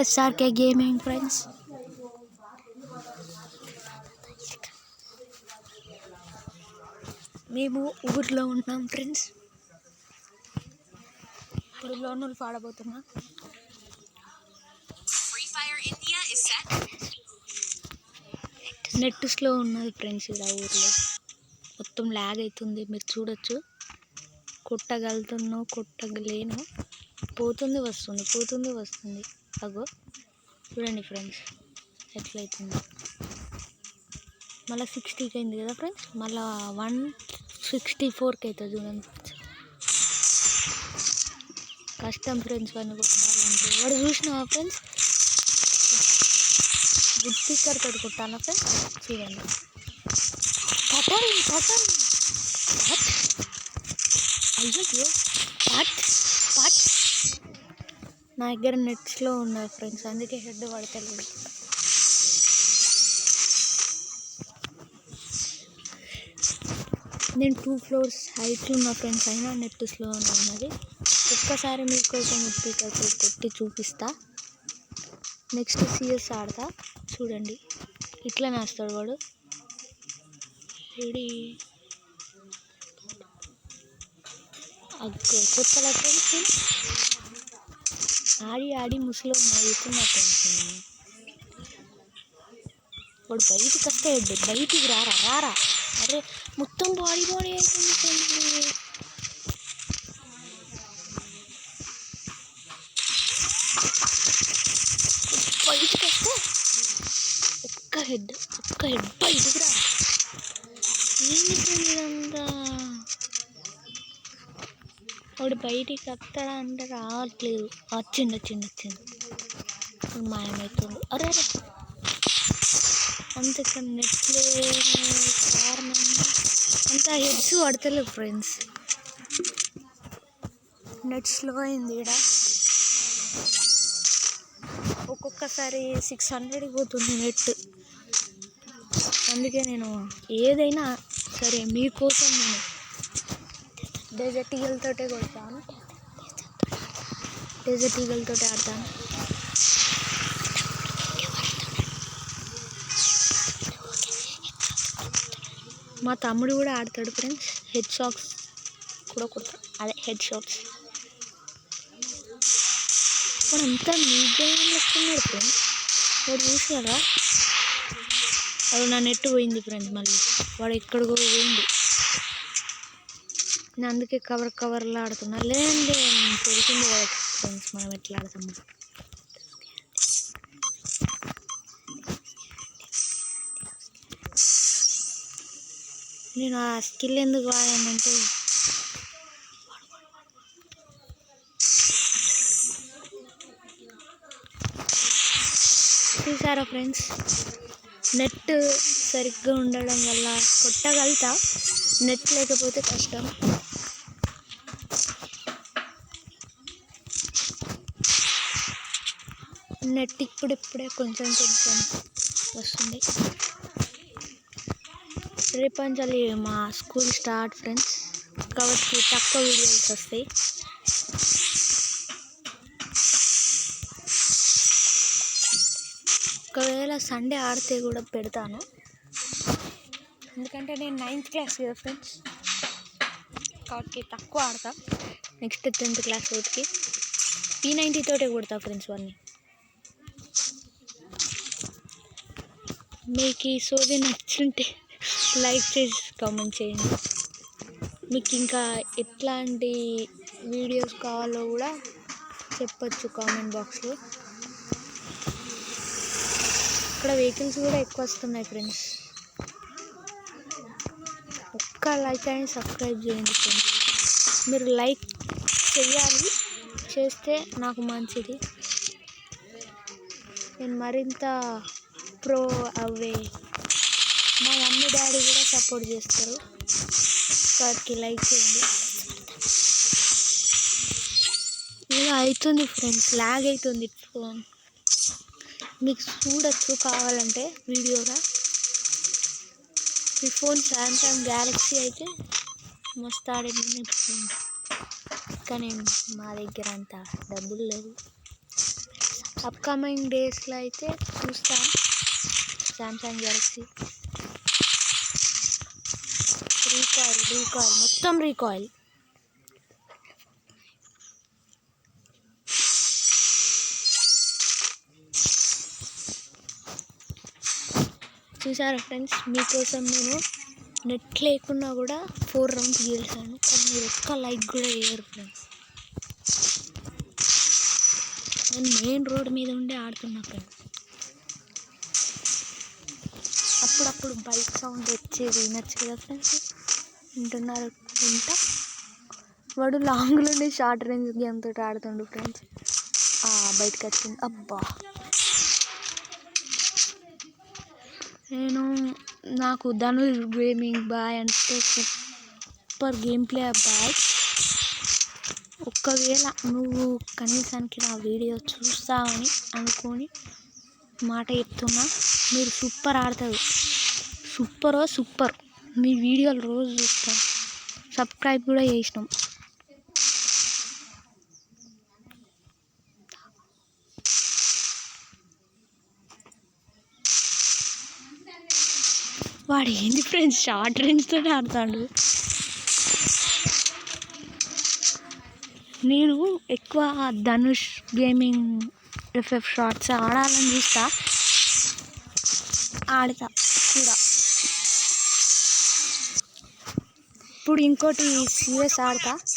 SRK Gaming friends. మేము ఊర్లో ఉన్నాం ఫ్రెండ్స్. ఇప్పుడు లోనులు పాడబోతున్నా. నెట్ స్లో ఉన్నది ఫ్రెండ్స్. ఇలా ఊర్లో మొత్తం ల్యాగ్ అవుతుంది, మీరు చూడొచ్చు. కొట్టగలేను, పోతుంది వస్తుంది. అగో చూడండి ఫ్రెండ్స్ ఎట్లయితుంది. మళ్ళీ 60కి అయింది కదా ఫ్రెండ్స్, మళ్ళీ 164కి అవుతుంది చూడండి. కష్టం ఫ్రెండ్స్ వాడిని కొట్టాలంటే. వాడు చూసినా ఫ్రెండ్స్ గుడ్ స్పీకర్ తోటి కొట్టాలా ఫ్రెండ్స్. చూడండి అయ్యో పాట్ నా దగ్గర నెట్స్లో ఉన్నాయి ఫ్రెండ్స్, అందుకే హెడ్ పడతలేదు. నేను 2 floors హైట్లో ఉన్న ఫ్రెండ్స్, అయినా నెట్ స్లో ఉన్నది. ఒక్కసారి మీకోసం స్పీకర్ కొట్టి చూపిస్తా. నెక్స్ట్ CS ఆడతా చూడండి. ఇట్లా నేస్తాడు వాడు. రెడీ అగ్గో చెప్పలా ఫ్రెండ్స్. ఆడి ముసలో అవుతున్నా ఫ్రెండ్స్. వాడు బయటికి వస్తే బయటికి రారా. అరే మొత్తం బాడీ అవుతుంది ఫ్రెండ్స్. బయటికి వస్తే ఒక్క హెడ్ బయటికి రా. ఏంటి ఫ్రెండ్స్ ఇదంతా? వాడు బయటికి వస్తాడా అంటే రావట్లేదు. వచ్చిండు మాయమవుతుంది. అరే అంతక నెట్లు కారణం అంత హెడ్స్ పడతలేవు ఫ్రెండ్స్. నెట్ స్లో అయింది ఇక్కడ. ఒక్కొక్కసారి 600కి పోతుంది నెట్. అందుకే నేను ఏదైనా సరే మీకోసం నేను డెజర్ట్ ఈగల్తోటే కొడతాను, డెజర్ట్ ఈగల్తోటే ఆడతాను. మా తమ్ముడు కూడా ఆడతాడు ఫ్రెండ్స్. హెడ్ షాట్స్ కూడా కొడతాడు, అదే హెడ్ షాట్స్. వాడు అంతా నీట్గా లెక్కున్నాడు ఫ్రెండ్స్. వాడు చూసారా, వాడు నా నెట్ పోయింది ఫ్రెండ్స్. మళ్ళీ వాడు ఎక్కడికో పోయింది. నేను అందుకే కవర్లో ఆడుతున్నా. లేదంటే తెలిసింది కదా ఫ్రెండ్స్ మనం ఎట్లా ఆడతాము. నేను ఆ స్కిల్ ఎందుకు వాడానంటే, చూసారా ఫ్రెండ్స్, నెట్ సరిగ్గా ఉండడం వల్ల కొట్టగలుగుతా, నెట్ లేకపోతే కష్టం. నెట్ ఇప్పుడిప్పుడే కొంచెం వస్తుంది. రేపంచాలి మా స్కూల్ స్టార్ట్ ఫ్రెండ్స్, కాబట్టి తక్కువ వీడియోస్ వస్తాయి. ఒకవేళ సండే ఆడితే కూడా పెడతాను, ఎందుకంటే నేను 9th క్లాస్ కదా ఫ్రెండ్స్, కాబట్టి తక్కువ ఆడతా. నెక్స్ట్ 10th క్లాస్ ఒకటికి P90 తోటే కొడతా ఫ్రెండ్స్ వాడిని. మీకు ఈ సోది నచ్చుంటే లైక్ చేసి కామెంట్ చేయండి. మీకు ఇంకా ఎట్లాంటి వీడియోస్ కావాలో కూడా చెప్పచ్చు కామెంట్ బాక్స్లో. ఇక్కడ వెహికల్స్ కూడా ఎక్కువ వస్తున్నాయి ఫ్రెండ్స్. ఒక్క లైక్ అని సబ్స్క్రైబ్ చేయండి ఫ్రెండ్స్. మీరు లైక్ చేయాలి, చేస్తే నాకు మంచిది. నేను మరింత ప్రో అవే. మా మమ్మీ డాడీ కూడా సపోర్ట్ చేస్తారు, కాబట్టి లైక్ చేయండి. ఇలా అవుతుంది ఫ్రెండ్స్, ల్యాగ్ అవుతుంది ఫోన్. మీకు చూడొచ్చు కావాలంటే వీడియోలో. ఈ ఫోన్ సామ్సంగ్ గ్యాలక్సీ అయితే మస్తు ఆడింది ఫోన్, కానీ మా దగ్గర అంత డబ్బులు లేవు. అప్కమింగ్ డేస్లో అయితే చూస్తాం సామ్సంగ్ గెలాక్సీ. రీకాయిల్ మొత్తం రీకాయిల్. చూసారా ఫ్రెండ్స్, మీకోసం నేను నెట్ లేకున్నా కూడా 4 రౌండ్స్ గెలిచాను. కానీ మీరు ఒక్క లైక్ కూడా వేయరు ఫ్రెండ్స్. నేను మెయిన్ రోడ్ మీద ఉండి ఆడుతున్నా ఫ్రెండ్స్. అప్పుడప్పుడు బైక్ సౌండ్ వచ్చేది వినొచ్చు కదా ఫ్రెండ్స్. వింటున్నారు? వాడు లాంగ్లోనే షార్ట్ రేంజ్ గేమ్ తోటి ఆడుతుండు ఫ్రెండ్స్. బయటకు వచ్చింది. అబ్బా, నాకు ధనుష్ గేమింగ్ బాయ్ అంటే సూపర్ గేమ్ ప్లే బాయ్. ఒక్కవేళ నువ్వు కనీసానికి నా వీడియో చూస్తావని అనుకొని మాట చెప్తున్నా, మీరు సూపర్ ఆడతారు. సూపర్. మీ వీడియోలు రోజు చూస్తాం, సబ్స్క్రైబ్ కూడా చేసినాం. వాడు ఏంది ఫ్రెండ్స్ షార్ట్ రేంజ్తో ఆడతాడు. నేను ఎక్కువ ధనుష్ గేమింగ్ FF షార్ట్స్ ఆడాలని చూస్తా, ఆడతా కూడా. ఇప్పుడు ఇంకోటి CS ఆడతా.